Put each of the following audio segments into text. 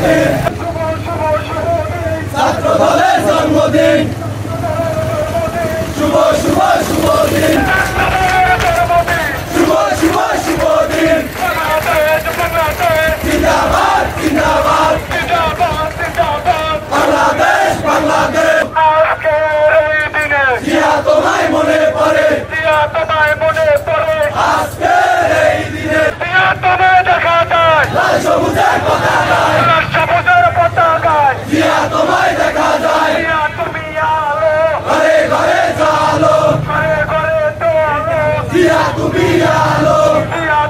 জন্মদিন, ছাত্র দলের জন্মদিন, শুভ শুভ শুভ দিন, শুভ শুভ শুভ দিন, জিন্দাবাদ জিন্দাবাদ বাংলাদেশ বাংলাদেশ। জিয়া তোমায় মনে পড়ে, আজকের এই দিনে দেখা যায় লাল সবুজের পতাকায়, জিয়া তোমায় দেখা যায়, তুমি আলো ঘরে ঘরে জালো, জিয়া তুমি আলো,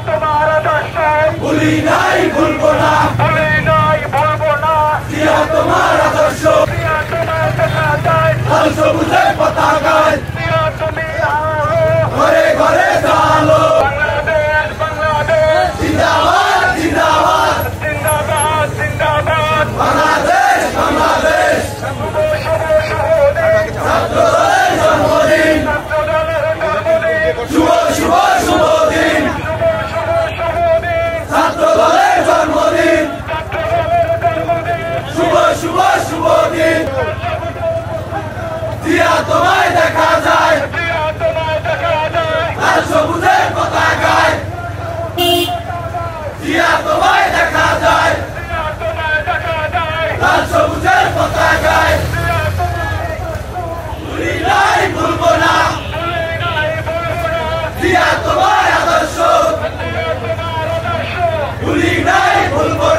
তোমার আদর্শ ভুলি নাই ভুলবো না, জিয়া তোমার আদর্শ লাল সবুজের পতাকায়, তুমি আলো ঘরে ঘরে জালো, জিন্দাবাদ জিন্দাবাদ বাংলাদেশ বাংলাদেশ। ছাত্র দলের জন্মদিন, শুভ শুভ শুভ দিন, ছাত্র দলের জন্মদিন, শুভ শুভ শুভ দিন, জিয়া তোমায় দেখা যায় লাল সবুজের পতাকায়, জিয়া তোমায় দেখা যায় লাল সবুজের পতাকায়, ভুলি নাই ভুলবো না, জিয়া তোমার আদর্শ ভুলি নাই ভুলবো না।